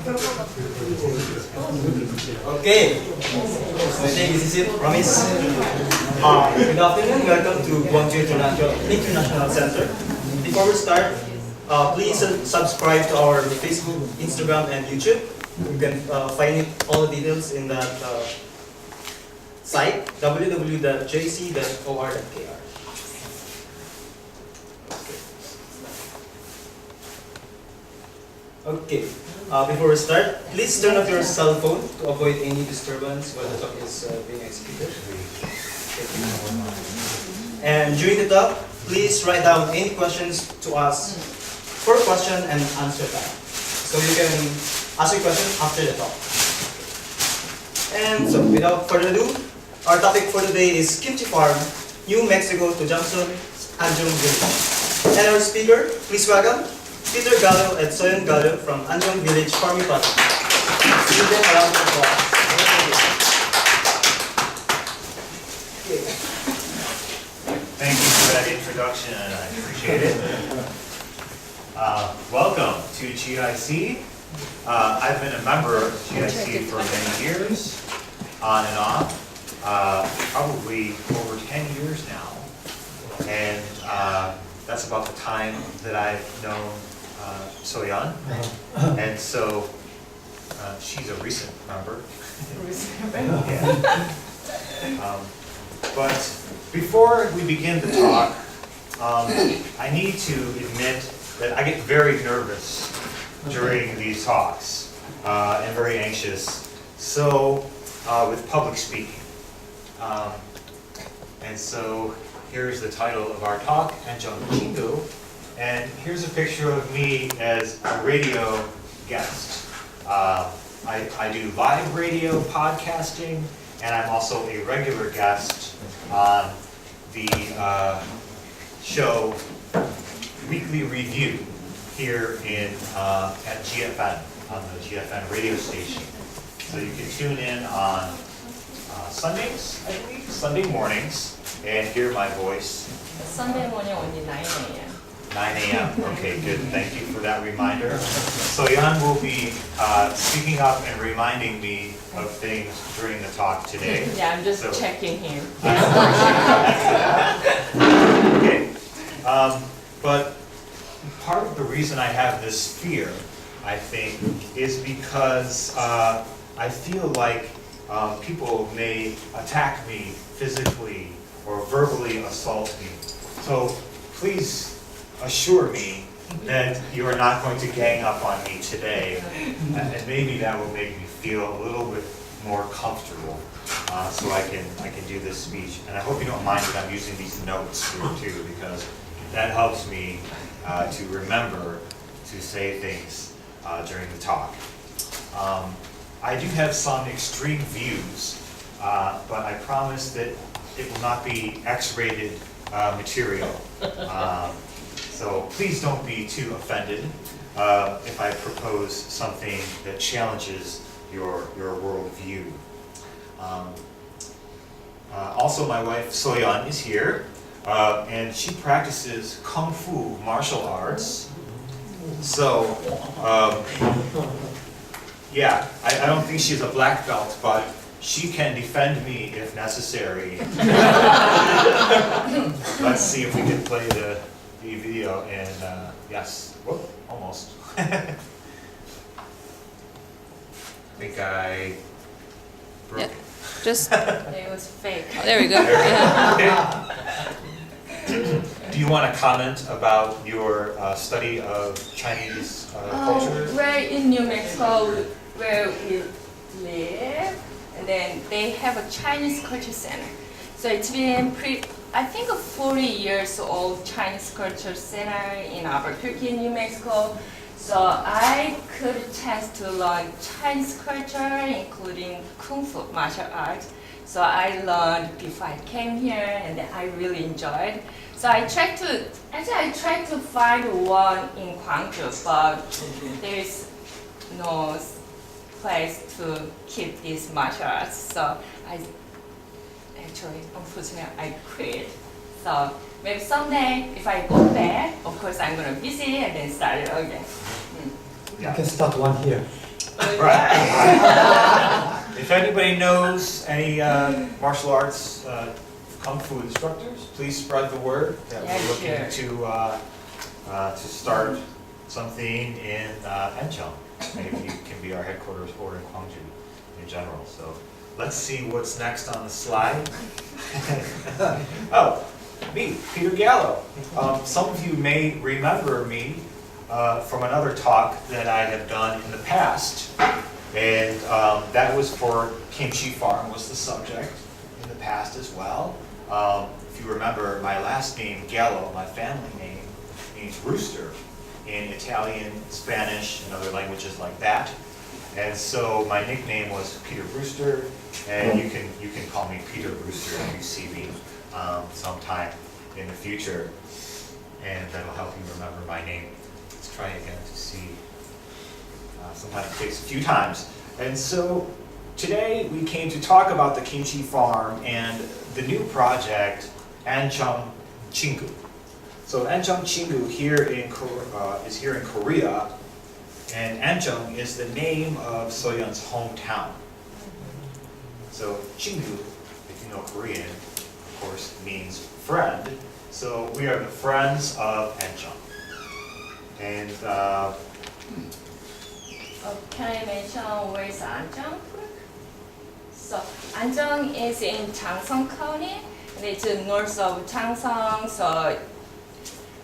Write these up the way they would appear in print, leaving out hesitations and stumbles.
Okay, so I think this is it, promise. Good afternoon, welcome to Gwangju International Center. Before we start, please subscribe to our Facebook, Instagram, and YouTube. You can find all the details in that site, www.gic.or.kr. Okay, before we start, please turn off your cell phone to avoid any disturbance while the talk is being executed. And during the talk, please write down any questions to us for question and answer time. So you can ask your question after the talk. And so without further ado, our topic for today is Kimchi Farm, New Mexico to Johnson, Anjong Village. And our speaker, please welcome Peter Gallo and Soyeon Gallo from Anjong Village Farming Project. Give them a round of applause. Thank you for that introduction, I appreciate it. Welcome to GIC. I've been a member of GIC for many years, on and off, probably over 10 years now. And that's about the time that I've known Soyeon. And so she's a recent member. Yeah. But before we begin the talk, I need to admit that I get very nervous during these talks and very anxious. So with public speaking. And so here's the title of our talk, Anjong Chingu. And here's a picture of me as a radio guest. I do live radio podcasting, and I'm also a regular guest on the show Weekly Review here at GFN, on the GFN radio station. So you can tune in on Sundays, I believe, Sunday mornings, and hear my voice. Sunday morning only 9 a.m. 9 a.m. Okay, good. Thank you for that reminder. Soyeon will be speaking up and reminding me of things during the talk today. Yeah, I'm just checking him. Okay. But part of the reason I have this fear, I think, is because I feel like people may attack me physically or verbally assault me. So please assure me that you are not going to gang up on me today, and maybe that will make me feel a little bit more comfortable, so I can do this speech. And I hope you don't mind that I'm using these notes here too, because that helps me to remember to say things during the talk. I do have some extreme views, but I promise that it will not be X-rated material. So please don't be too offended if I propose something that challenges your worldview. Also, my wife Soyeon is here, and she practices Kung Fu martial arts. So, yeah, I don't think she's a black belt, but she can defend me if necessary. Let's see if we can play the video, and yes, whoop, almost. I think I broke it. Just it was fake. Oh, there we go. Do you want to comment about your study of Chinese culture? We're in New Mexico, where we live, and then they have a Chinese culture center. So it's been I think a 40 years old Chinese culture center in Albuquerque, New Mexico. So So I could chance to learn Chinese culture, including Kung Fu martial arts. So I learned before I came here, and I really enjoyed. So I tried to find one in Gwangju, but there is no place to keep these martial arts. So unfortunately, I quit. So maybe someday, if I go back, of course I'm gonna visit and then start it again. You can start one here. Right. If anybody knows any martial arts kung fu instructors, please spread the word that Yeah, we're looking sure. to start something in Encheon. Maybe it can be our headquarters or in Gwangju in general. So let's see what's next on the slide. Oh, me, Peter Gallo. Some of you may remember me from another talk that I have done in the past, and that was for Kimchi Farm was the subject in the past as well. If you remember, my last name, Gallo, my family name, means rooster in Italian, Spanish, and other languages like that. And so my nickname was Peter Rooster, and you can call me Peter Rooster if you see me sometime in the future, and that'll help you remember my name. Let's try again to see. Sometimes it takes a few times. And so today we came to talk about the Kimchi Farm and the new project, Ancheon Chingu. So Ancheon Chingu is here in Korea, and Ancheon is the name of Soyeon's hometown. So Chingu, if you know Korean, of course, means friend. So we are the friends of Ancheon. And Can I mention where is Anjeong? So Anjeong is in Changsong County, and it's north of Changsong. So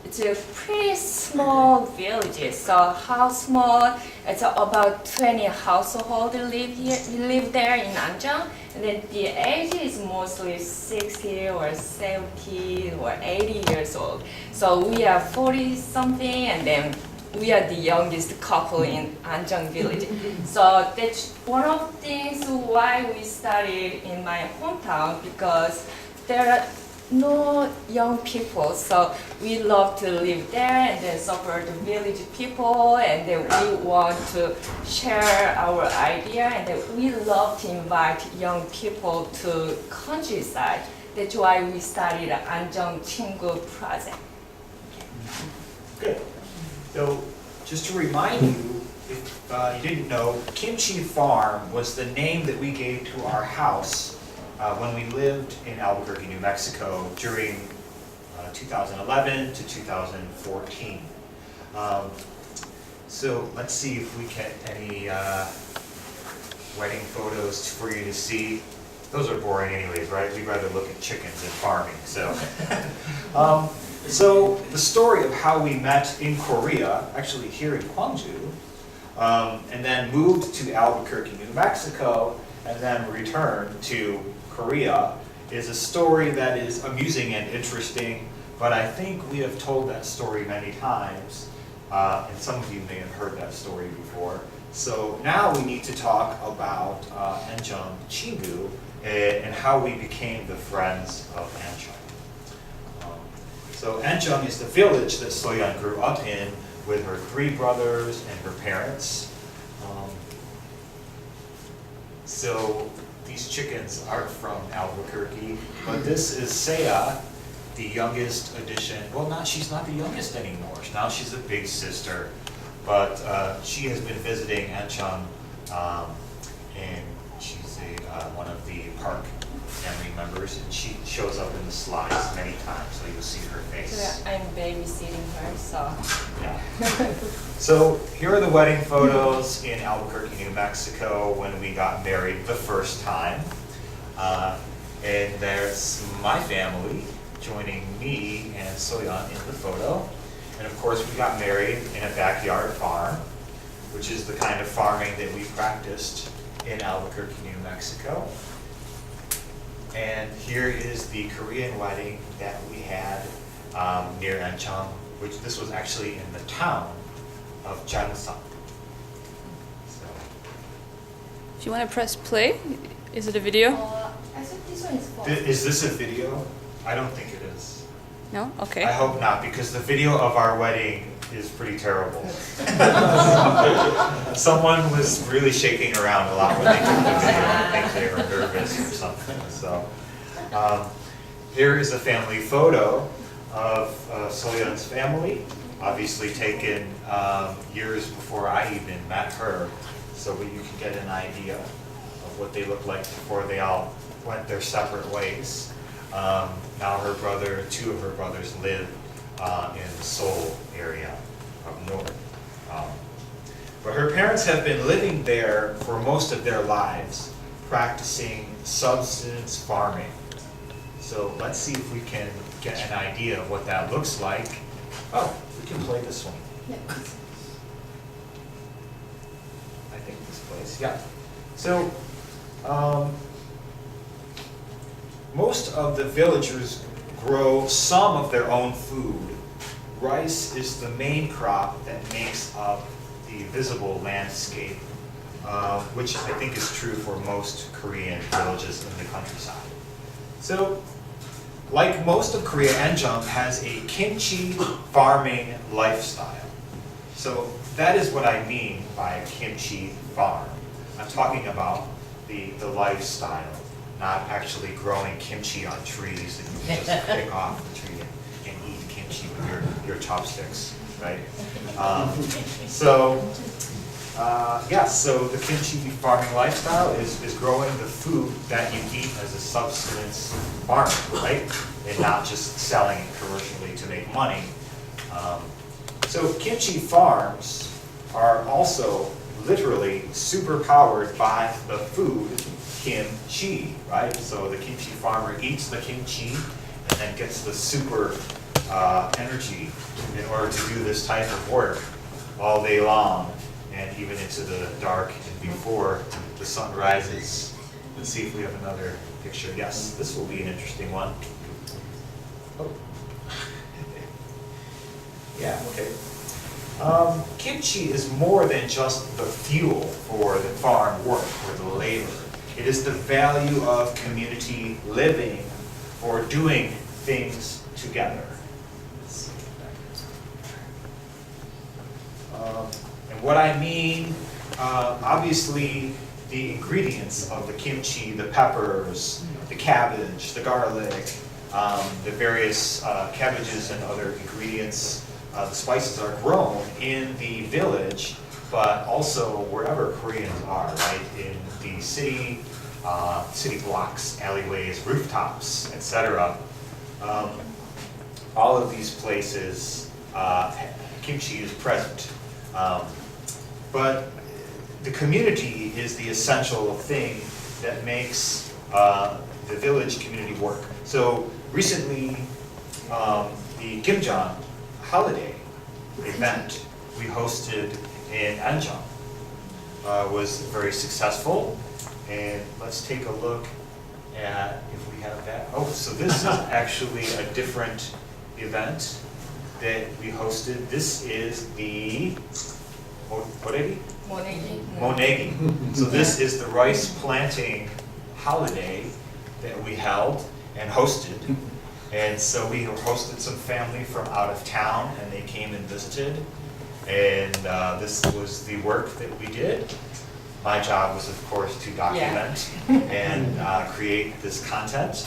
it's a pretty small village. So how small? It's about 20 households live there in Anjeong, and then the age is mostly 60 or 70 or 80 years old. So we are 40 something, and then we are the youngest couple in Anjeong village. So that's one of the things why we started in my hometown, because there are no young people. So we love to live there and then support the village people, and then we want to share our idea, and then we love to invite young people to countryside. That's why we started Anjeong Chingu project. good. So, just to remind you, if you didn't know, Kimchi Farm was the name that we gave to our house when we lived in Albuquerque, New Mexico during 2011 to 2014. So let's see if we get any wedding photos for you to see. Those are boring anyways, right? We'd rather look at chickens and farming, so. So the story of how we met in Korea, actually here in Gwangju, and then moved to Albuquerque, New Mexico, and then returned to Korea, is a story that is amusing and interesting, but I think we have told that story many times, and some of you may have heard that story before. So now we need to talk about Ancheon Chingu and how we became the friends of Ancheon. So Ancheon is the village that Soyeon grew up in with her 3 brothers and her parents. So these chickens aren't from Albuquerque, but this is Saya, the youngest addition. Well, she's not the youngest anymore. Now she's a big sister, but she has been visiting Ancheon, and she's one of the park family members, and she shows up in the slides many times, so you'll see her face. So I'm babysitting her, so. Yeah. So here are the wedding photos in Albuquerque, New Mexico when we got married the first time. And there's my family joining me and Soyeon in the photo. And of course we got married in a backyard farm, which is the kind of farming that we practiced in Albuquerque, New Mexico. And here is the Korean wedding that we had near Ancheon, which this was actually in the town of Jangsang. So, Do you want to press play? Is it a video? I think this one is for. is this a video? I don't think it is. No? Okay. I hope not, because the video of our wedding is pretty terrible. Someone was really shaking around a lot when they took the video. I think they were nervous or something. So, here is a family photo of Soyeon's family, obviously taken years before I even met her, so you can get an idea of what they looked like before they all went their separate ways. Now her brother, two of her brothers live in the Seoul area up north. But her parents have been living there for most of their lives, practicing subsistence farming. So let's see if we can get an idea of what that looks like. Oh, we can play this one. Yeah. I think this plays, yeah. So, most of the villagers grow some of their own food. Rice is the main crop that makes up the visible landscape, which I think is true for most Korean villages in the countryside. So, like most of Korea, Enjeong has a kimchi farming lifestyle. So that is what I mean by a kimchi farm. I'm talking about the lifestyle, not actually growing kimchi on trees that you can just pick off the tree and eat kimchi with your chopsticks, right? So the kimchi farming lifestyle is growing the food that you eat as a subsistence farming, right? And not just selling it commercially to make money. So kimchi farms are also literally super powered by the food kimchi, right? So the kimchi farmer eats the kimchi and then gets the super energy in order to do this type of work all day long and even into the dark and before the sun rises. Let's see if we have another picture. Yes, this will be an interesting one. Oh. Yeah, okay. Kimchi is more than just the fuel for the farm work or the labor. It is the value of community living or doing things together. And what I mean, obviously, the ingredients of the kimchi, the peppers, the cabbage, the garlic, the various cabbages and other ingredients, the spices are grown in the village, but also wherever Koreans are, right? In the city, city blocks, alleyways, rooftops, etc. All of these places, kimchi is present. But the community is the essential thing that makes the village community work. So recently, the Gimjeon holiday event we hosted in Enjeong was very successful. And let's take a look at if we have that. Oh, so this is actually a different event that we hosted. This is the Monegi? Monegi. So this is the rice planting holiday that we held and hosted. And so we hosted some family from out of town and they came and visited. And this was the work that we did. My job was, of course, to document and create this content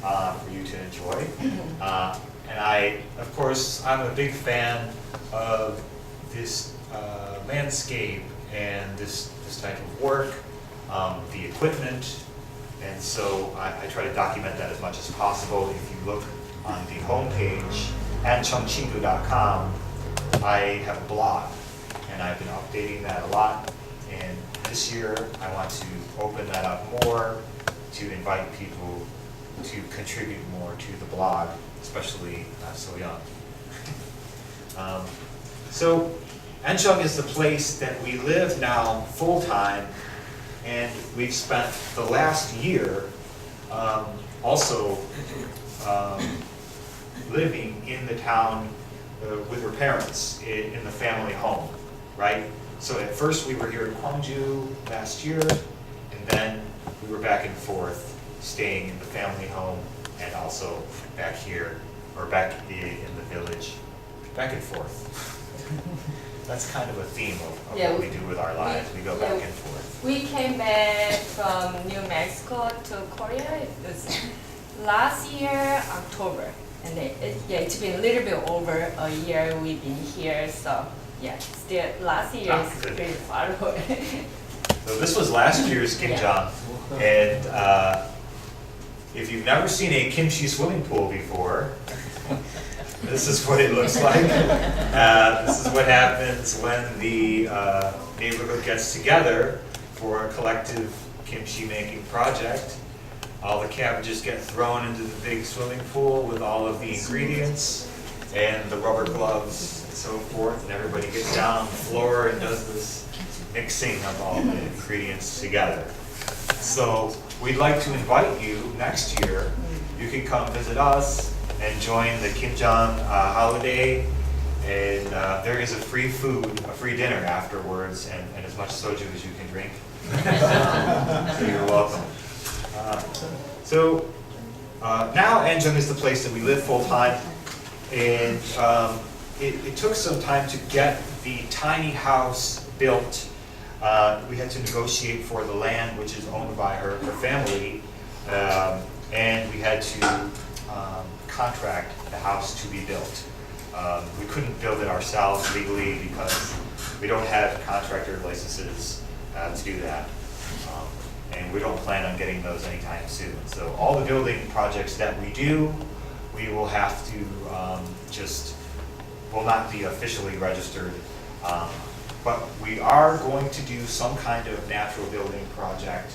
for you to enjoy. And I, of course, I'm a big fan of this landscape and this type of work, the equipment, and so I try to document that as much as possible. If you look on the homepage, ancheongchingu.com, I have a blog, and I've been updating that a lot. And this year, I want to open that up more to invite people to contribute more to the blog, especially Soyeon. So Enjeong is the place that we live now full-time, and we've spent the last year also living in the town with her parents in the family home, right? So at first we were here in Gwangju last year, and then we were back and forth, staying in the family home and also back here, or back in the village, back and forth. That's kind of a theme of Yeah, what we do with our lives. We go yeah, back and forth. We came back from New Mexico to Korea. It was last year, October. And it's been a little bit over a year we've been here. So yeah, still last year is Good. pretty far away. So this was last year's Kimjang, and if you've never seen a kimchi swimming pool before, this is what it looks like. This is what happens when the neighborhood gets together for a collective kimchi making project. All the cabbages get thrown into the big swimming pool with all of the ingredients and the rubber gloves and so forth, and everybody gets down on the floor and does this mixing of all the ingredients together. So we'd like to invite you next year. You can come visit us and join the Kimjang holiday, and there is a free food, a free dinner afterwards, and as much soju as you can drink. So you're welcome. Now Anjung is the place that we live full time, and it took some time to get the tiny house built. We had to negotiate for the land, which is owned by her family, and we had to contract the house to be built. We couldn't build it ourselves legally because we don't have contractor licenses to do that. And we don't plan on getting those anytime soon. So all the building projects that we do, we will have to will not be officially registered. But we are going to do some kind of natural building project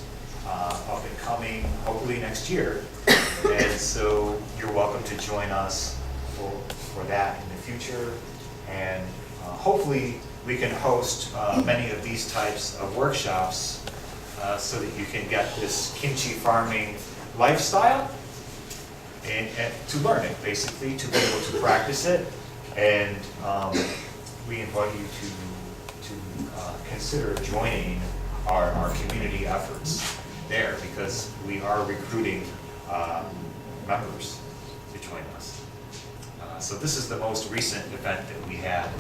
up and coming, hopefully next year. And so you're welcome to join us for that in the future. And hopefully we can host many of these types of workshops so that you can get this kimchi farming lifestyle and to learn it, basically, to be able to practice it. And we invite you to consider joining our community efforts there, because we are recruiting members to join us. So this is the most recent event that we had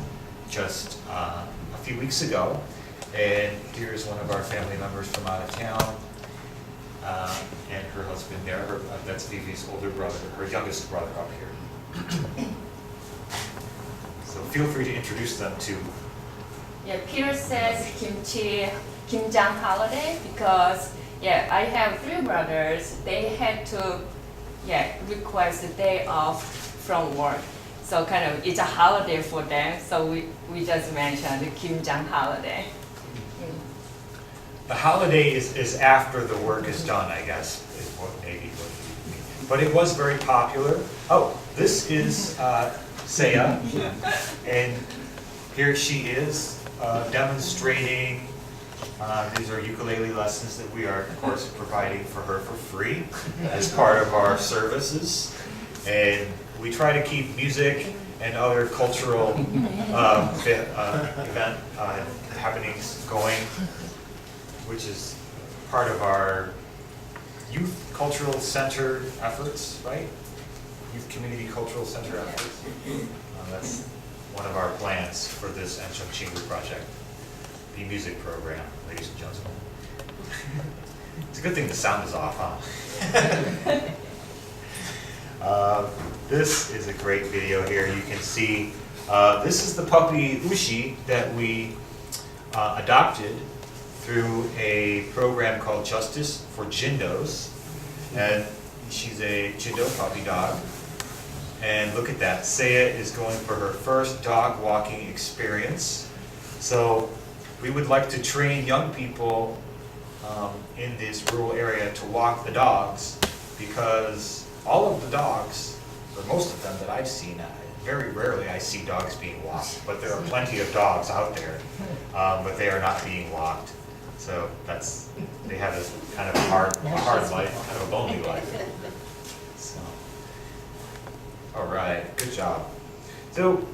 just a few weeks ago. And here's one of our family members from out of town, and her husband there. That's Vivi's older brother, her youngest brother up here. So feel free to introduce them to. Yeah, Peter says Kimjang holiday because I have 3 brothers. They had to request a day off from work. So kind of it's a holiday for them. So we just mentioned the Kimjang holiday. The holiday is after the work is done, I guess, is what you mean. But it was very popular. Oh, this is Saya, and here she is demonstrating. These are ukulele lessons that we are, of course, providing for her for free as part of our services. And we try to keep music and other cultural event happenings going, which is part of our youth cultural center efforts, right? Youth community cultural center efforts. That's one of our plans for this Anjung Chingu project, the music program, ladies and gentlemen. It's a good thing the sound is off, huh? This is a great video here. You can see this is the puppy Ushi that we adopted through a program called Justice for Jindos, and she's a Jindo puppy dog. And look at that, Saya is going for her first dog walking experience. So we would like to train young people in this rural area to walk the dogs, because all of the dogs, or most of them that I've seen, very rarely I see dogs being walked, but there are plenty of dogs out there, but they are not being walked. So they have this kind of hard life, kind of a lonely life. So, all right, good job. So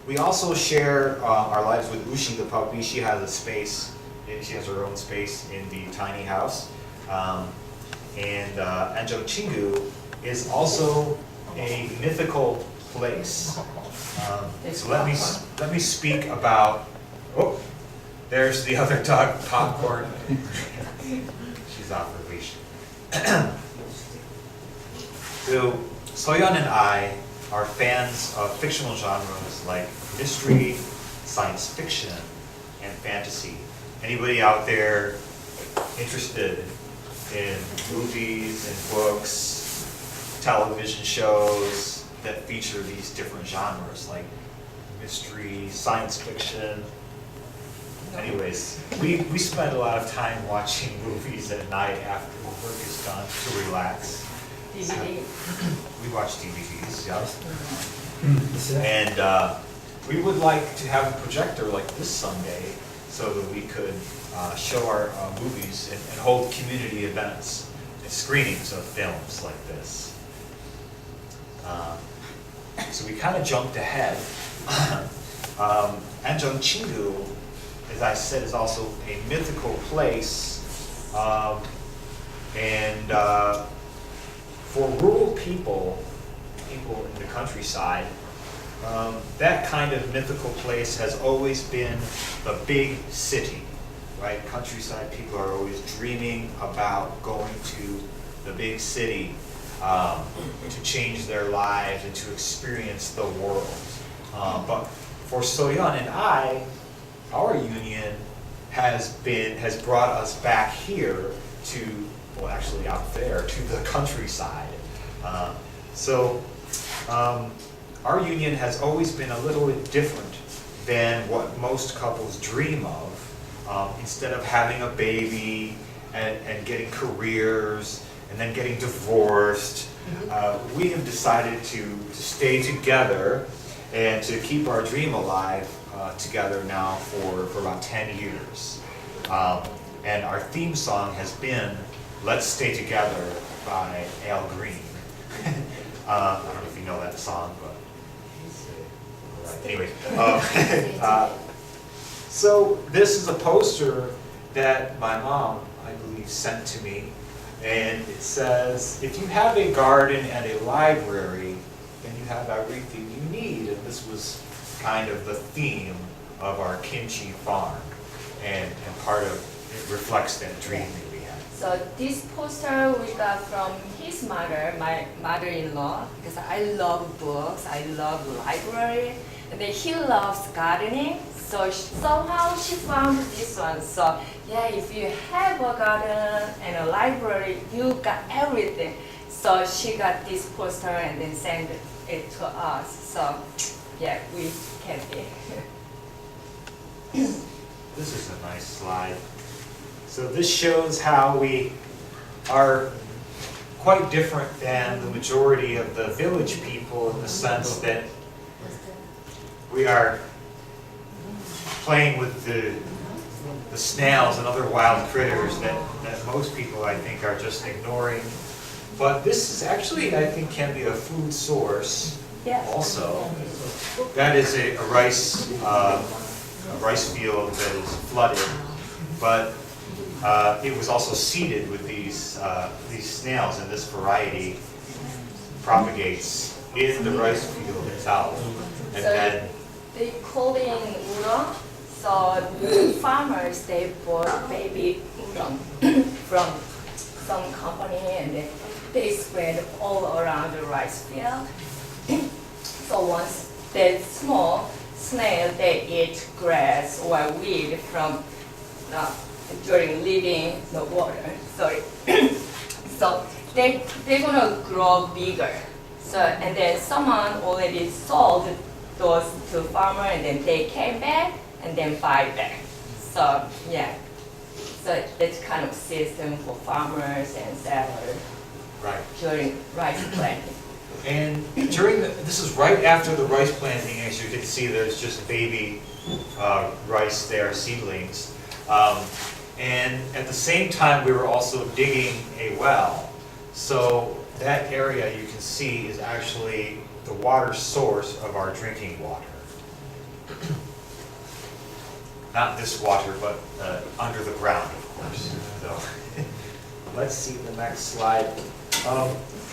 We also share our lives with Ushi the puppy. She has a space. She has her own space in the tiny house. And Anjong Chingu is also a mythical place. So let me speak about. Oh, there's the other dog, Popcorn. She's off her leash. So Soyeon and I are fans of fictional genres like mystery, science fiction, and fantasy. Anybody out there interested in movies and books, television shows that feature these different genres like mystery, science fiction? Anyways, we spend a lot of time watching movies at night after work is done to relax. DVD. We watch DVDs, yeah. And we would like to have a projector like this someday so that we could show our movies and hold community events and screenings of films like this. So we kind of jumped ahead. Anjong Chingu, as I said, is also a mythical place. And for rural people in the countryside, that kind of mythical place has always been the big city, right? Countryside people are always dreaming about going to the big city to change their lives and to experience the world. But for Soyeon and I, our union has brought us back here to, well, actually out there to the countryside. So our union has always been a little bit different than what most couples dream of. Instead of having a baby and getting careers and then getting divorced, we have decided to stay together and to keep our dream alive together now for about 10 years. And our theme song has been Let's Stay Together by Al Green. I don't know if you know that song, but anyway. So this is a poster that my mom, I believe, sent to me. And it says, if you have a garden and a library, then you have everything you need. And this was kind of the theme of our Kimchi farm. And part of it reflects that dream that we had. So this poster we got from his mother, my mother-in-law, because I love books, I love library, and then he loves gardening. So somehow she found this one. So yeah, if you have a garden and a library, you got everything. So she got this poster and then sent it to us. So yeah, we can be. This is a nice slide. So this shows how we are quite different than the majority of the village people in the sense that we are playing with the snails and other wild critters that most people, I think, are just ignoring. But this is actually, I think, can be a food source also. That is a rice field that is flooded, but it was also seeded with these snails, and this variety propagates in the rice field itself. And So then they call it udon. So the farmers, they bought baby udon from some company and then they spread all around the rice field. So once they're small, snail, they eat grass or weed from during living the water. Sorry. So they're gonna grow bigger. So and then someone already sold those to farmer and then they came back and then buy back. So yeah. So that's kind of system for farmers and sellers right. during rice planting. And during this is right after the rice planting, as you can see, there's just baby rice there, seedlings. And at the same time, we were also digging a well. So that area you can see is actually the water source of our drinking water. Not this water, but under the ground, of course. So, let's see the next slide.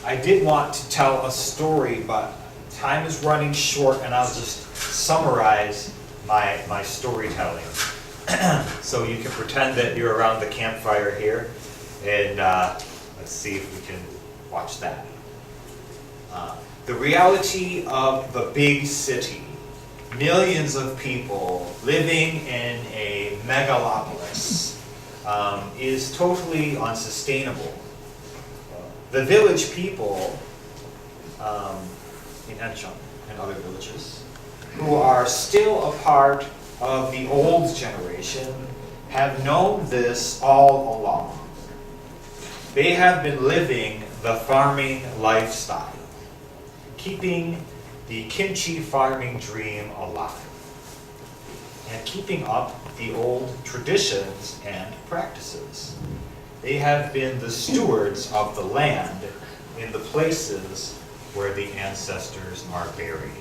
I did want to tell a story, but time is running short, and I'll just summarize my storytelling. So you can pretend that you're around the campfire here, and let's see if we can watch that. The reality of the big city. Millions of people living in a megalopolis is totally unsustainable. The village people in Encheon and other villages who are still a part of the old generation have known this all along. They have been living the farming lifestyle, keeping the kimchi farming dream alive, and keeping up the old traditions and practices. They have been the stewards of the land in the places where the ancestors are buried.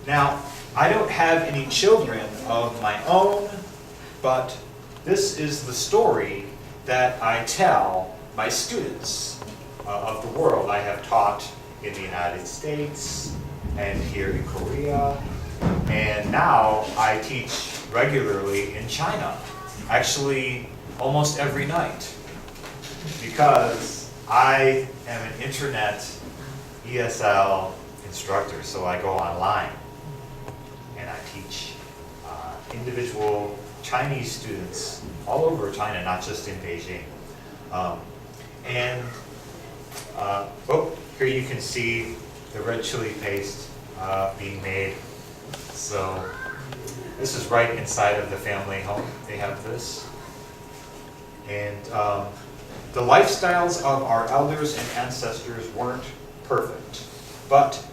Now, I don't have any children of my own, but this is the story that I tell my students of the world. I have taught in the United States and here in Korea, and now I teach regularly in China, actually almost every night, because I am an internet ESL instructor, so I go online and I teach individual Chinese students all over China, not just in Beijing. Here you can see the red chili paste being made. So this is right inside of the family home. They have this. And the lifestyles of our elders and ancestors weren't perfect, but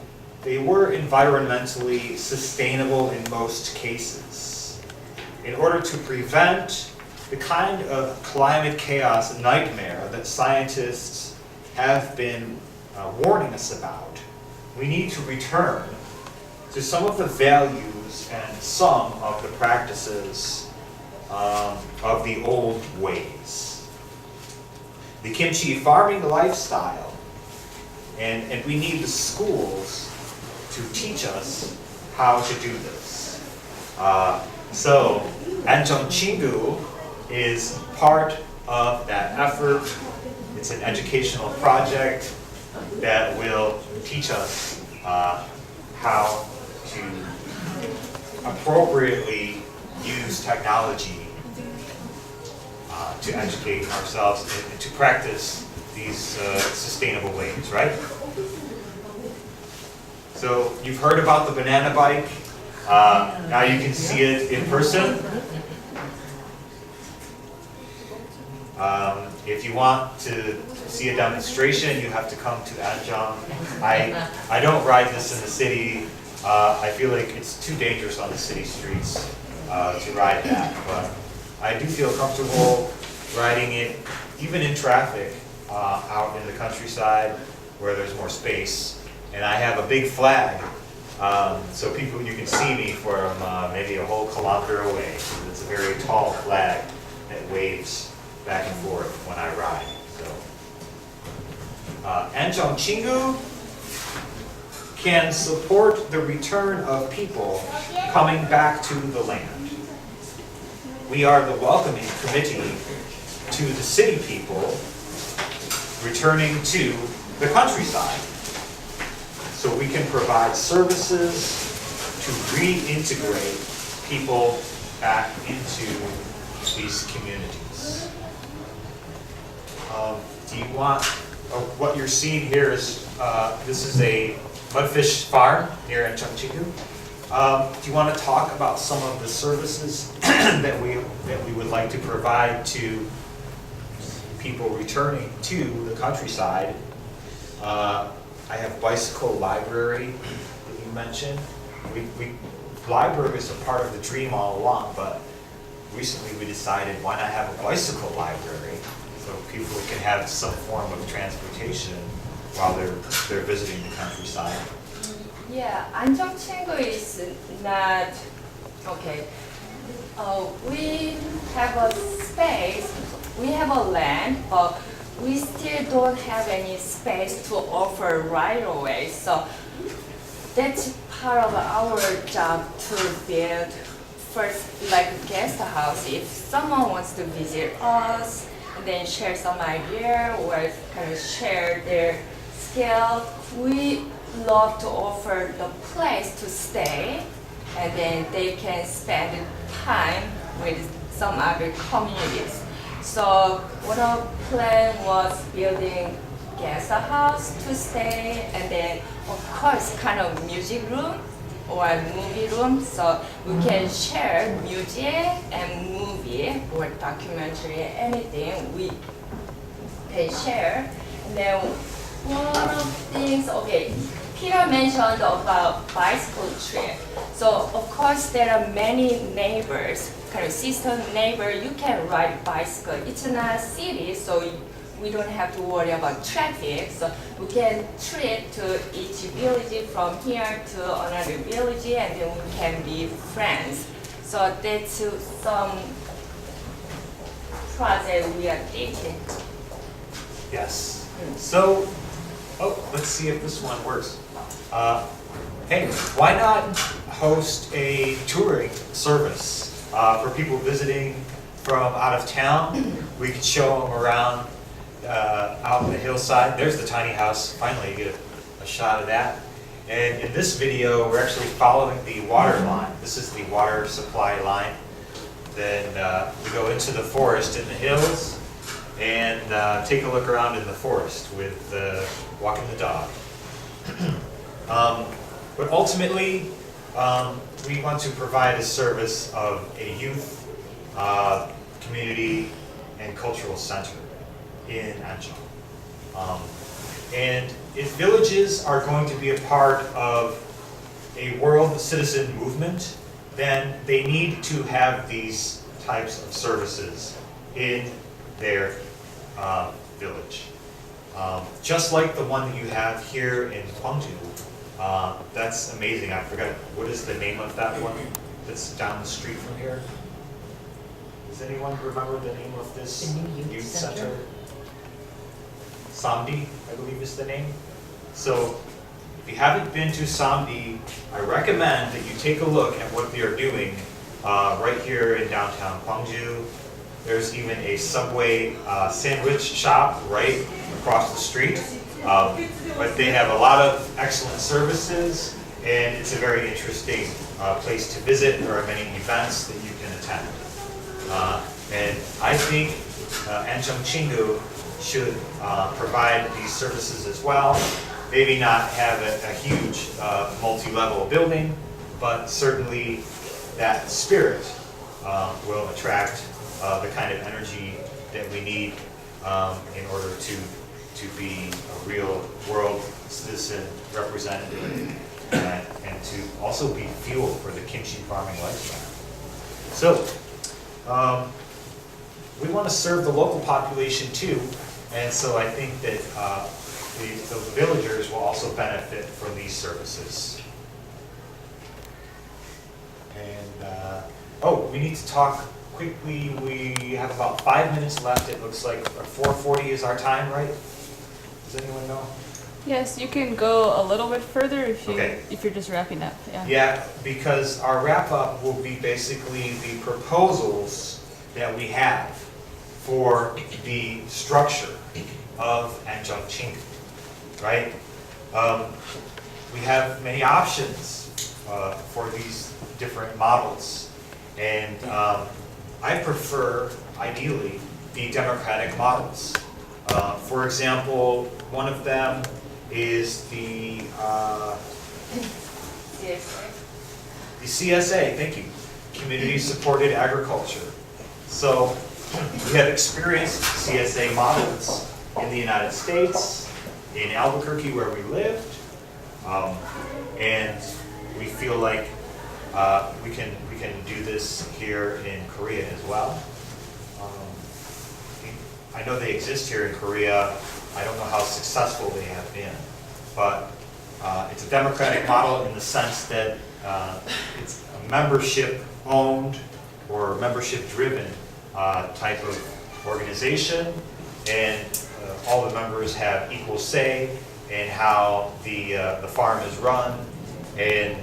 they were environmentally sustainable in most cases. In order to prevent the kind of climate chaos nightmare that scientists have been warning us about, we need to return to some of the values and some of the practices of the old ways. The kimchi farming lifestyle, and we need the schools to teach us how to do this. So, Anjong Chingu is part of that effort. It's an educational project that will teach us how to appropriately use technology to educate ourselves and to practice these sustainable ways, right? So you've heard about the banana bike. Now you can see it in person. If you want to see a demonstration, you have to come to Anjong. I don't ride this in the city. I feel like it's too dangerous on the city streets to ride that, but I do feel comfortable riding it, even in traffic, out in the countryside where there's more space. And I have a big flag, so you can see me from maybe a whole kilometer away. It's a very tall flag that waves back and forth when I ride. So, Anjong Chingu can support the return of people coming back to the land. We are the welcoming committee to the city people returning to the countryside, so we can provide services to reintegrate people back into these communities. Do you want, what you're seeing here is, this is a mudfish farm near Chungchigu. Do you want to talk about some of the services that we would like to provide to people returning to the countryside? I have bicycle library that you mentioned. Library is a part of the dream all along, but recently we decided why not have a bicycle library so people can have some form of transportation while they're visiting the countryside. Yeah, 안정친구 is not okay. We have a space, we have a land, but we still don't have any space to offer right away. So that's part of our job to build first like a guest house. If someone wants to visit us and then share some idea or kind of share their skill, we love to offer the place to stay and then they can spend time with some other communities. So what our plan was building guest house to stay and then of course kind of music room or movie room so we can share music and movie or documentary, anything we can share. And then one of things, okay, Peter mentioned about bicycle trip. So of course there are many neighbors, kind of sister neighbor, you can ride bicycle. It's not a city, so we don't have to worry about traffic. So we can trip to each village from here to another village and then we can be friends. So that's some project we are thinking. Yes. So, let's see if this one works. Hey, why not host a touring service for people visiting from out of town? We could show them around out on the hillside. There's the tiny house. Finally, you get a shot of that. And in this video, we're actually following the water line. This is the water supply line. Then we go into the forest in the hills and take a look around in the forest with walking the dog. But ultimately, we want to provide a service of a youth, community, and cultural center in Anjeong. And if villages are going to be a part of a world citizen movement, then they need to have these types of services in their village. Just like the one that you have here in Gwangju. That's amazing. I forgot, what is the name of that one that's down the street from here? Does anyone remember the name of this The new youth center? Samdi, I believe is the name. So if you haven't been to Samdi, I recommend that you take a look at what they are doing right here in downtown Gwangju. There's even a Subway sandwich shop right across the street. But they have a lot of excellent services, and it's a very interesting place to visit. There are many events that you can attend. And I think Anjeong Chingu should provide these services as well. Maybe not have a huge multi-level building, but certainly that spirit will attract the kind of energy that we need in order to be a real world citizen representative and to also be fuel for the kimchi farming lifestyle. So we want to serve the local population too, and so I think that the villagers will also benefit from these services. And we need to talk quickly. We have about 5 minutes left. It looks like 4:40 is our time, right? Does anyone know? Yes, you can go a little bit further Okay. if you're just wrapping up. Yeah. Yeah, because our wrap-up will be basically the proposals that we have for the structure of Anjeong Chingu, right? We have many options for these different models, and I prefer, ideally, the democratic models. For example, one of them is the CSA, thank you, Community Supported Agriculture. So we have experienced CSA models in the United States, in Albuquerque where we lived, and we feel like we can do this here in Korea as well. I know they exist here in Korea. I don't know how successful they have been, but it's a democratic model in the sense that it's a membership-owned or membership-driven type of organization, and all the members have equal say in how the farm is run. And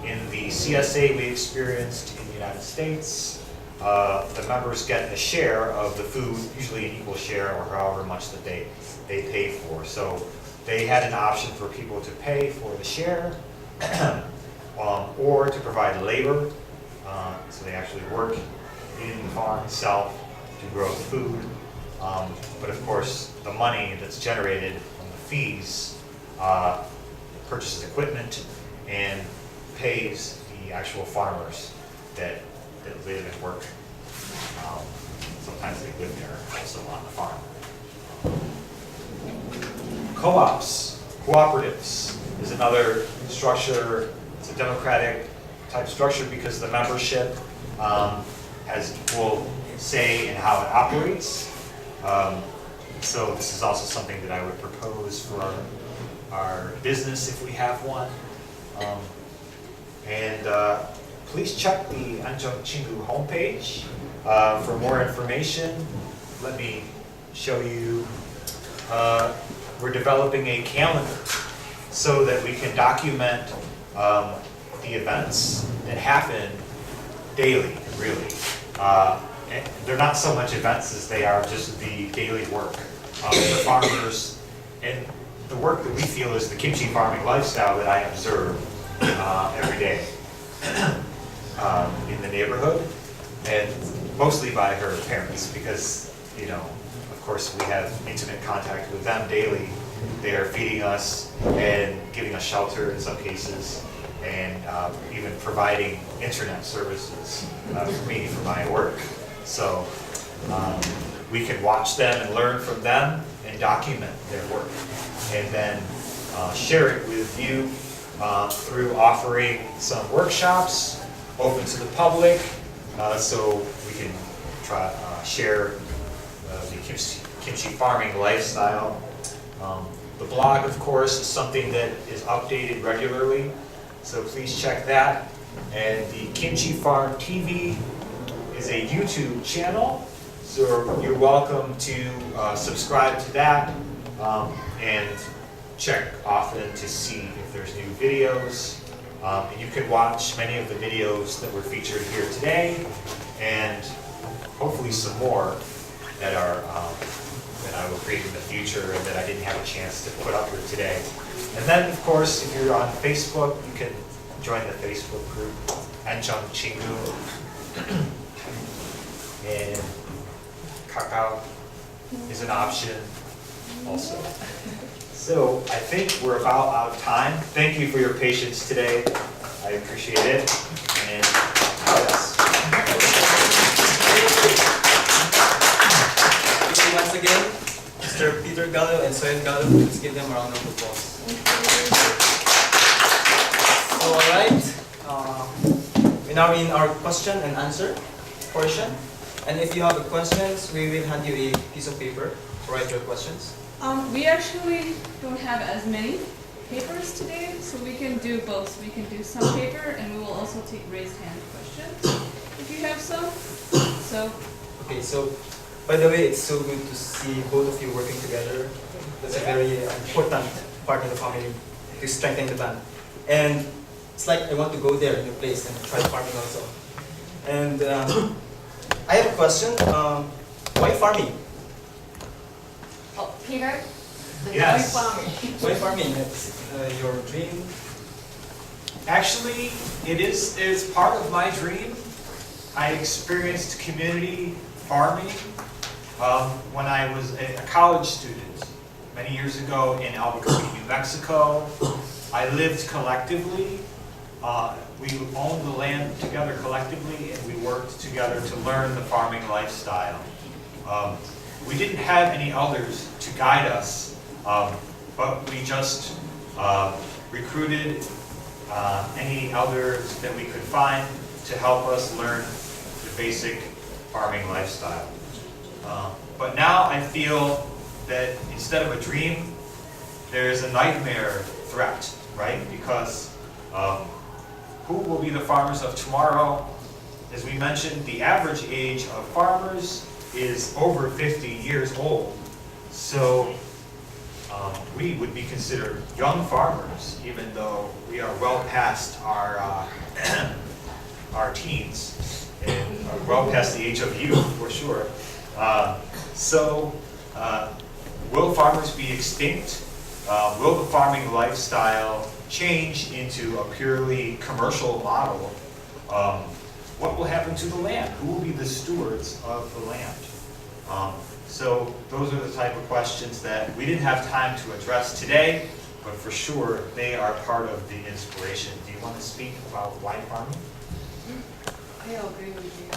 in the CSA we experienced in the United States, the members get a share of the food, usually an equal share or however much that they pay for. So they had an option for people to pay for the share or to provide labor. So they actually work in the farm itself to grow the food. But of course, the money that's generated from the fees purchases equipment and pays the actual farmers that live and work. Sometimes they live there also on the farm. Co-ops, cooperatives is another structure. It's a democratic type structure because the membership has equal say in how it operates. So this is also something that I would propose for our business if we have one. Please check the Anjong Chingu homepage for more information. Let me show you. We're developing a calendar so that we can document the events that happen daily, really. They're not so much events as they are just the daily work of the farmers and the work that we feel is the kimchi farming lifestyle that I observe every day in the neighborhood, and mostly by her parents because, you know, of course we have intimate contact with them daily. They are feeding us and giving us shelter in some cases, and even providing internet services for me for my work. So we can watch them and learn from them and document their work, and then share it with you through offering some workshops open to the public, so we can try share the kimchi farming lifestyle. The blog, of course, is something that is updated regularly, so please check that. And the Kimchi Farm TV is a YouTube channel, so you're welcome to subscribe to that and check often to see if there's new videos. And you can watch many of the videos that were featured here today, and hopefully some more that are that I will create in the future and that I didn't have a chance to put up here today. And then, of course, if you're on Facebook, you can join the Facebook group, Anjong Chingu. And Kakao is an option also. So I think we're about out of time. Thank you for your patience today. I appreciate it. And yes. Once again, Mr. Peter Gallo and Soyeon Gallo, let's give them a round of applause. Alright, we're now in our question and answer portion. And if you have questions, we will hand you a piece of paper to write your questions. We actually don't have as many papers today, so we can do both. We can do some paper, and we will also take raised hand questions if you have some. So. Okay, so by the way, it's so good to see both of you working together. That's a very important part of the family to strengthen the band. And it's like I want to go there in your place and try farming also. And I have a question. Why farming? Oh, Peter? Yes. Why farming? It's your dream? Actually, it's part of my dream. I experienced community farming when I was a college student many years ago in Albuquerque, New Mexico. I lived collectively. We owned the land together collectively, and we worked together to learn the farming lifestyle. We didn't have any elders to guide us, but we just recruited any elders that we could find to help us learn the basic farming lifestyle. But now I feel that instead of a dream, there's a nightmare threat, right? Because who will be the farmers of tomorrow? As we mentioned, the average age of farmers is over 50 years old. So we would be considered young farmers, even though we are well past our our teens and well past the age of youth, for sure. Will farmers be extinct? Will the farming lifestyle change into a purely commercial model? What will happen to the land? Who will be the stewards of the land? So those are the type of questions that we didn't have time to address today, but for sure they are part of the inspiration. Do you want to speak about why farming? I agree with you.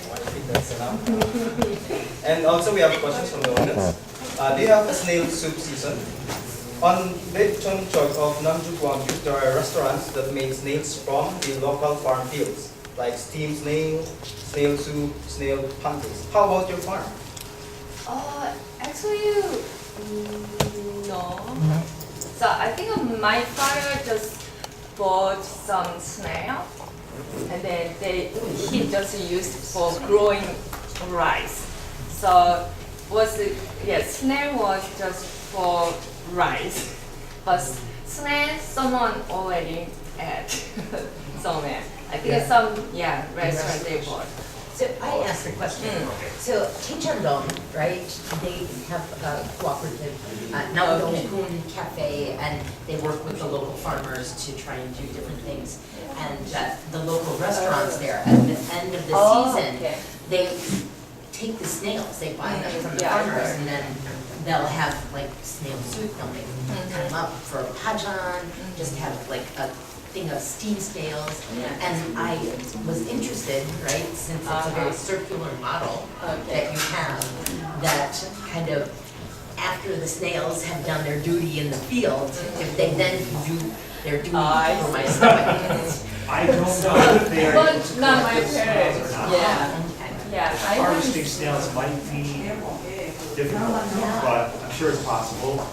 I think that's enough. And also we have questions from the audience. Do you have a snail soup season? On Baekjeong of Namju, Gwangju, there are restaurants that make snails from the local farm fields, like steamed snail, snail soup, snail pancakes. How about your farm? Actually, no. So I think my father just bought some snail, and then he just used for growing rice. So snail was just for rice, but snail someone already ate somewhere. I think some restaurant they bought. So I asked a question. So Kicheondong, right? They have a cooperative, Namdong Cafe, and they work with the local farmers to try and do different things. And the local restaurants there, at the end of the season, they take the snails, they buy them from the farmers, and then they'll have like snail soup, they'll make cut them up for pajan, just have like a thing of steamed snails. And I was interested, right, since it's a very circular model that you have, that kind of after the snails have done their duty in the field, if they then do their duty for my stomach. I don't know if they are But able to not collect my those snails or parents. not. Yeah, I Harvesting snails might be difficult, but I'm sure it's possible.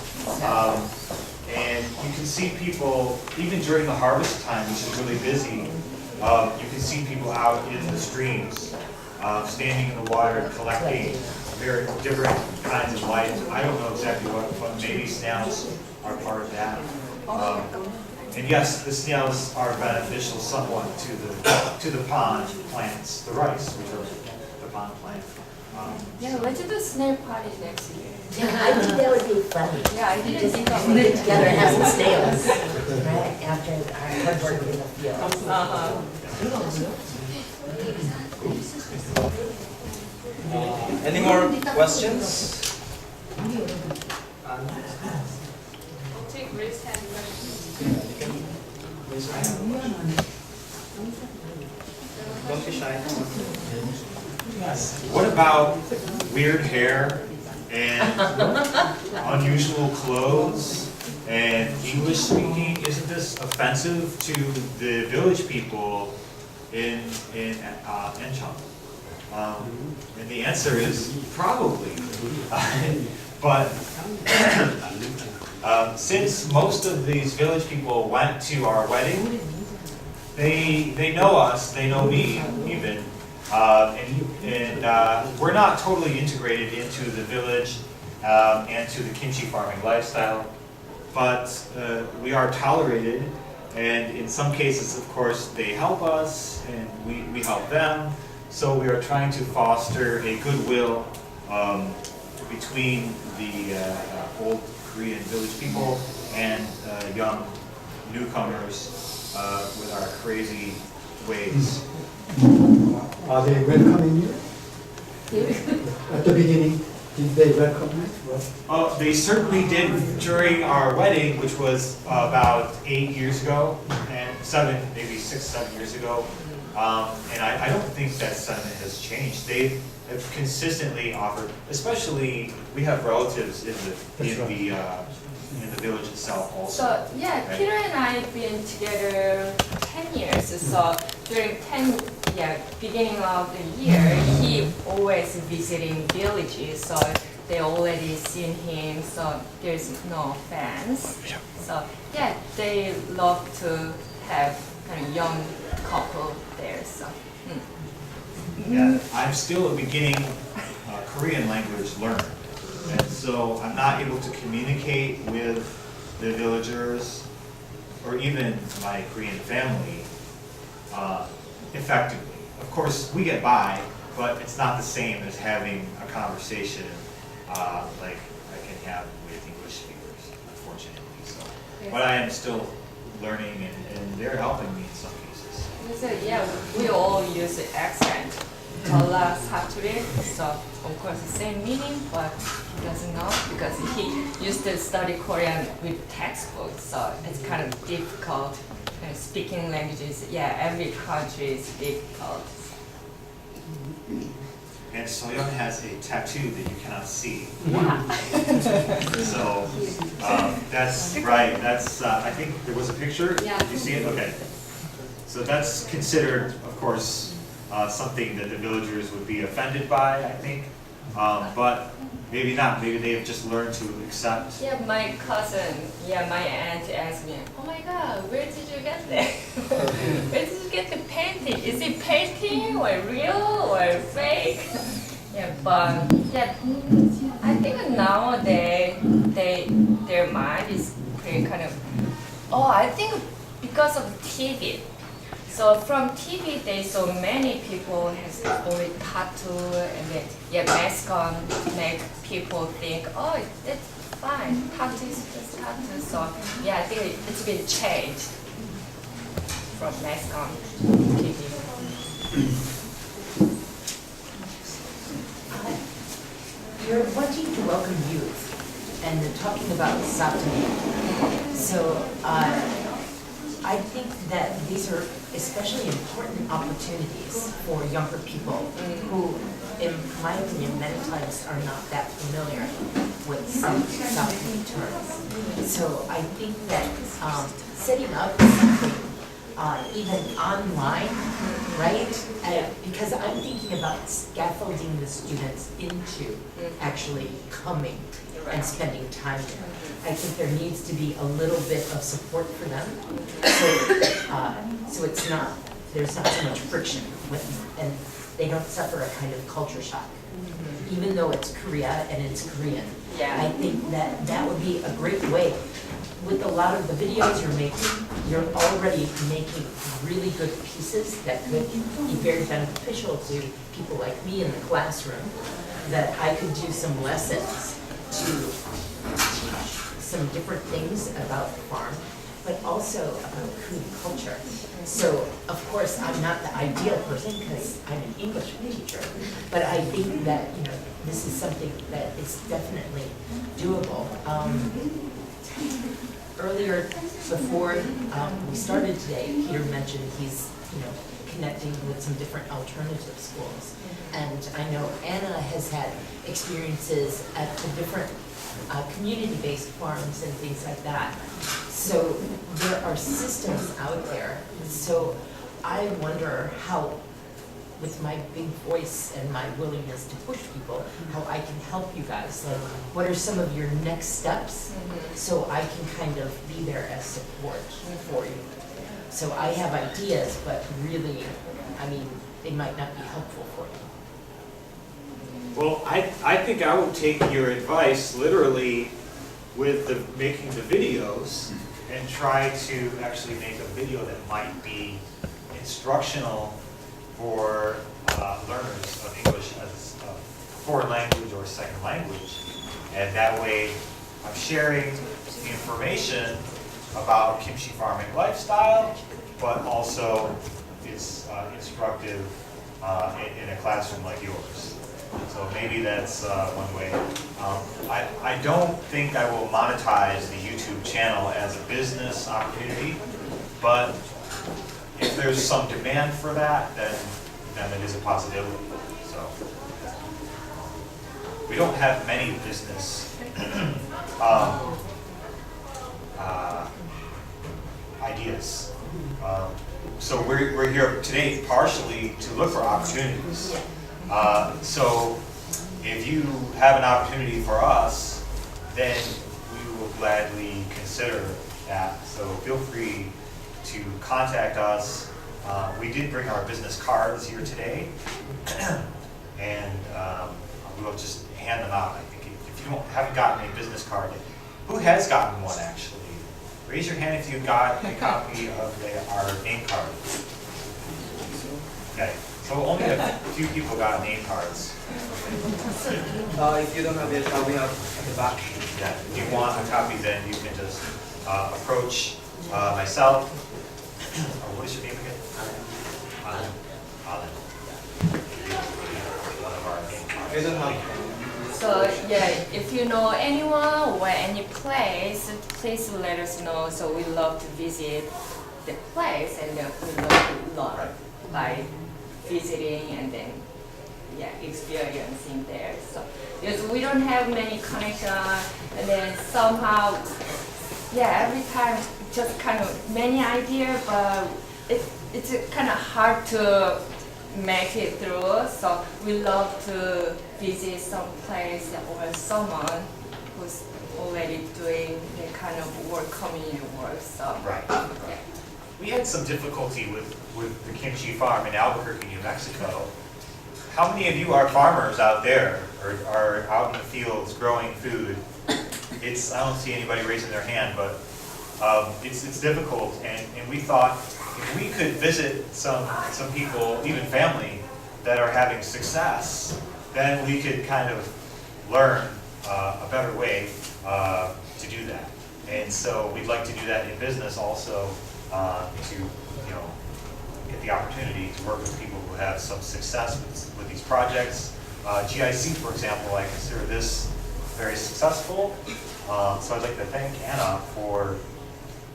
And you can see people, even during the harvest time, which is really busy, you can see people out in the streams, standing in the water, collecting very different kinds of life. I don't know exactly what, but maybe snails are part of that. And yes, the snails are beneficial somewhat to the pond plants, the rice, which are the pond plant. let's do the snail party next year. Yeah, I think that would be funny. Yeah, I didn't think of Live it. together and have some snails, right, after our hard work in the field. Any more questions? I'll take raised hand questions. Don't be shy. What about weird hair and unusual clothes and English speaking? Isn't this offensive to the village people in Encheon? And the answer is probably. But since most of these village people went to our wedding, they know us, they know me even. And we're not totally integrated into the village and to the kimchi farming lifestyle, but we are tolerated, and in some cases, of course, they help us and we help them. So we are trying to foster a goodwill between the old Korean village people and young newcomers with our crazy ways. Are they welcoming you? At the beginning, did they welcome you? They certainly did during our wedding, which was about 8 years ago, and maybe 6, 7 years ago. And I don't think that sentiment has changed. They have consistently offered, especially we have relatives in the village itself also. So Peter and I have been together 10 years. So during beginning of the year, he always visiting villages. So they already seen him, so there's no offense. So yeah, they love to have kind of young couple there. So. Yeah, I'm still a beginning Korean language learner, and so I'm not able to communicate with the villagers or even my Korean family effectively. Of course, we get by, but it's not the same as having a conversation like I can have with English speakers, unfortunately. So, but I am still learning, and they're helping me in some cases. So yeah, we all use the accent. Tola Sature, so of course the same meaning, but he doesn't know because he used to study Korean with textbooks, so it's kind of difficult. Speaking languages, yeah, every country is difficult. And Soyeon has a tattoo that you cannot see. Yeah. So that's right. That's I think there was a picture. Yeah. Did you see it? Okay. So that's considered, of course, something that the villagers would be offended by, I think. But maybe not. Maybe they have just learned to accept. Yeah, my cousin, my aunt asked me, oh my god, where did you get that? Where did you get the painting? Is it painting or real or fake? Yeah, but yeah, I think nowadays their mind is pretty kind of, I think because of TV. So from TV, there's so many people has only tattoo and then mask on make people think, oh, it's fine, tattoo is just tattoo. So yeah, I think it's been changed from mask on TV. You're wanting to welcome youth, and you're talking about Satome. So I think that these are especially important opportunities for younger people who, in my opinion, many times are not that familiar with some Satome terms. So I think that setting up something even online, right? Because I'm thinking about scaffolding the students into actually coming and spending time there. I think there needs to be a little bit of support for them, so it's not, there's not so much friction with, and they don't suffer a kind of culture shock. Even though it's Korea and it's Korean, I think that that would be a great way. With a lot of the videos you're making, you're already making really good pieces that could be very beneficial to people like me in the classroom, that I could do some lessons to teach some different things about the farm, but also about Korean culture. So, of course, I'm not the ideal person because I'm an English teacher, but I think that, this is something that is definitely doable. Earlier, before we started today, Peter mentioned he's, connecting with some different alternative schools. And I know Anna has had experiences at the different community-based farms and things like that. So there are systems out there. So I wonder how, with my big voice and my willingness to push people, how I can help you guys. Like, what are some of your next steps so I can kind of be there as support for you? So I have ideas, but really, they might not be helpful for you. Well, I think I would take your advice literally with making the videos and try to actually make a video that might be instructional for learners of English as a foreign language or second language. And that way I'm sharing the information about kimchi farming lifestyle, but also it's instructive in a classroom like yours. So maybe that's one way. I don't think I will monetize the YouTube channel as a business opportunity, but if there's some demand for that, then it is a possibility. So we don't have many business ideas. So we're here today partially to look for opportunities. So if you have an opportunity for us, then we will gladly consider that. So feel free to contact us. We did bring our business cards here today, and we'll just hand them out. I think if you haven't gotten a business card, who has gotten one actually? Raise your hand if you got a copy of our name card. Okay, so only a few people got name cards. If you don't have it, we have at the back. Yeah, if you want a copy, then you can just approach myself. What is your name again? Alan. Alan. One of our name cards. We don't have. So yeah, if you know anyone or any place, please let us know. So we love to visit the place, and we love to learn by visiting and then experiencing there. So because we don't have many connections, and then somehow every time just kind of many ideas, but it's kind of hard to make it through. So we love to visit some place or someone who's already doing the kind of work, community work. So Right. yeah. We had some difficulty with the Kimchi farm in Albuquerque, New Mexico. How many of you are farmers out there, or are out in the fields growing food? I don't see anybody raising their hand, but it's difficult, and we thought if we could visit some people, even family, that are having success, then we could kind of learn a better way to do that. And so we'd like to do that in business also, to get the opportunity to work with people who have some success with these projects. GIC, for example, I consider this very successful. So I'd like to thank Anna for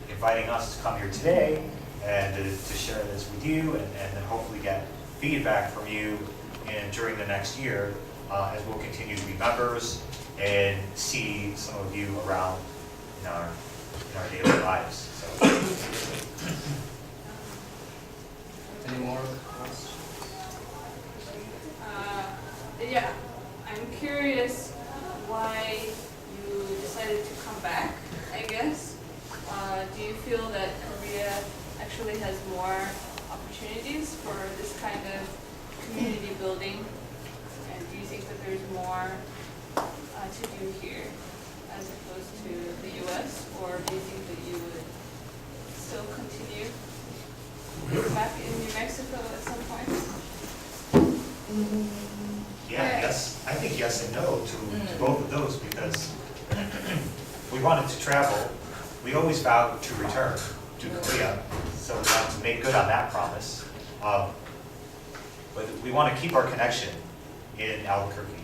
inviting us to come here today and to share this with you, and then hopefully get feedback from you during the next year as we'll continue to be members and see some of you around in our daily lives. So. Any more questions? Yeah, I'm curious why you decided to come back, I guess. Do you feel that Korea actually has more opportunities for this kind of community building? And do you think that there's more to do here as opposed to the US? Or do you think that you would still continue back in New Mexico at some point? Yeah, yes. I think yes and no to both of those, because we wanted to travel. We always vowed to return to Korea, so we want to make good on that promise. But we want to keep our connection in Albuquerque.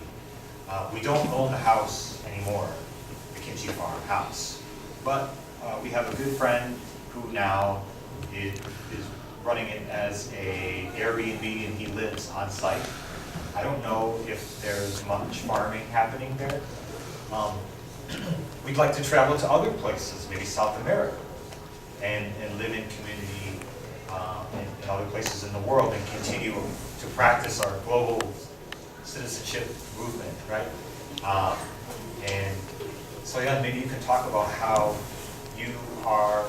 We don't own the house anymore, the Kimchi Farm house, but we have a good friend who now is running it as a Airbnb, and he lives on site. I don't know if there's much farming happening there. We'd like to travel to other places, maybe South America, and live in community in other places in the world, and continue to practice our global citizenship movement, right? And Soyeon, maybe you can talk about how you are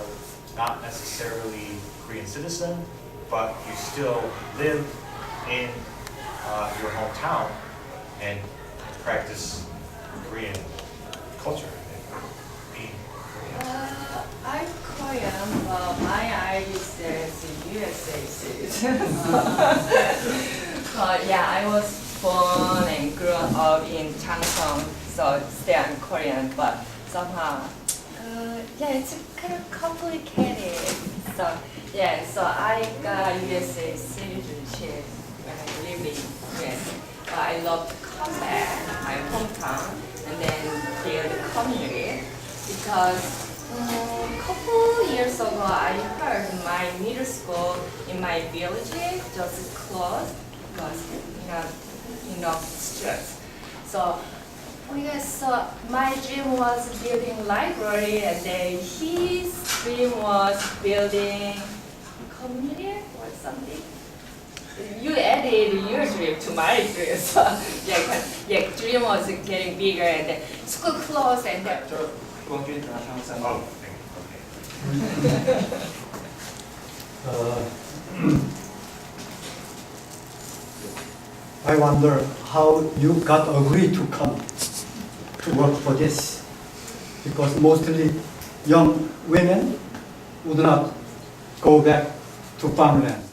not necessarily Korean citizen, but you still live in your hometown and practice Korean culture. I'm Korean, but my ID says USA citizen. I was born and grew up in Changsong, so still I'm Korean, but somehow, it's kind of complicated. So I got USA citizenship when I lived in US. But I love to come back to my hometown and then build a community, because a couple years ago I heard my middle school in my village just closed because enough students. So my dream was building library, and then his dream was building community or something. you added your dream to my dream. So yeah, dream was getting bigger and then school closed and then 저 이번 주 인터내셔널 센터. Oh, okay. I wonder how you got agreed to come to work for this, because mostly young women would not go back to farmland.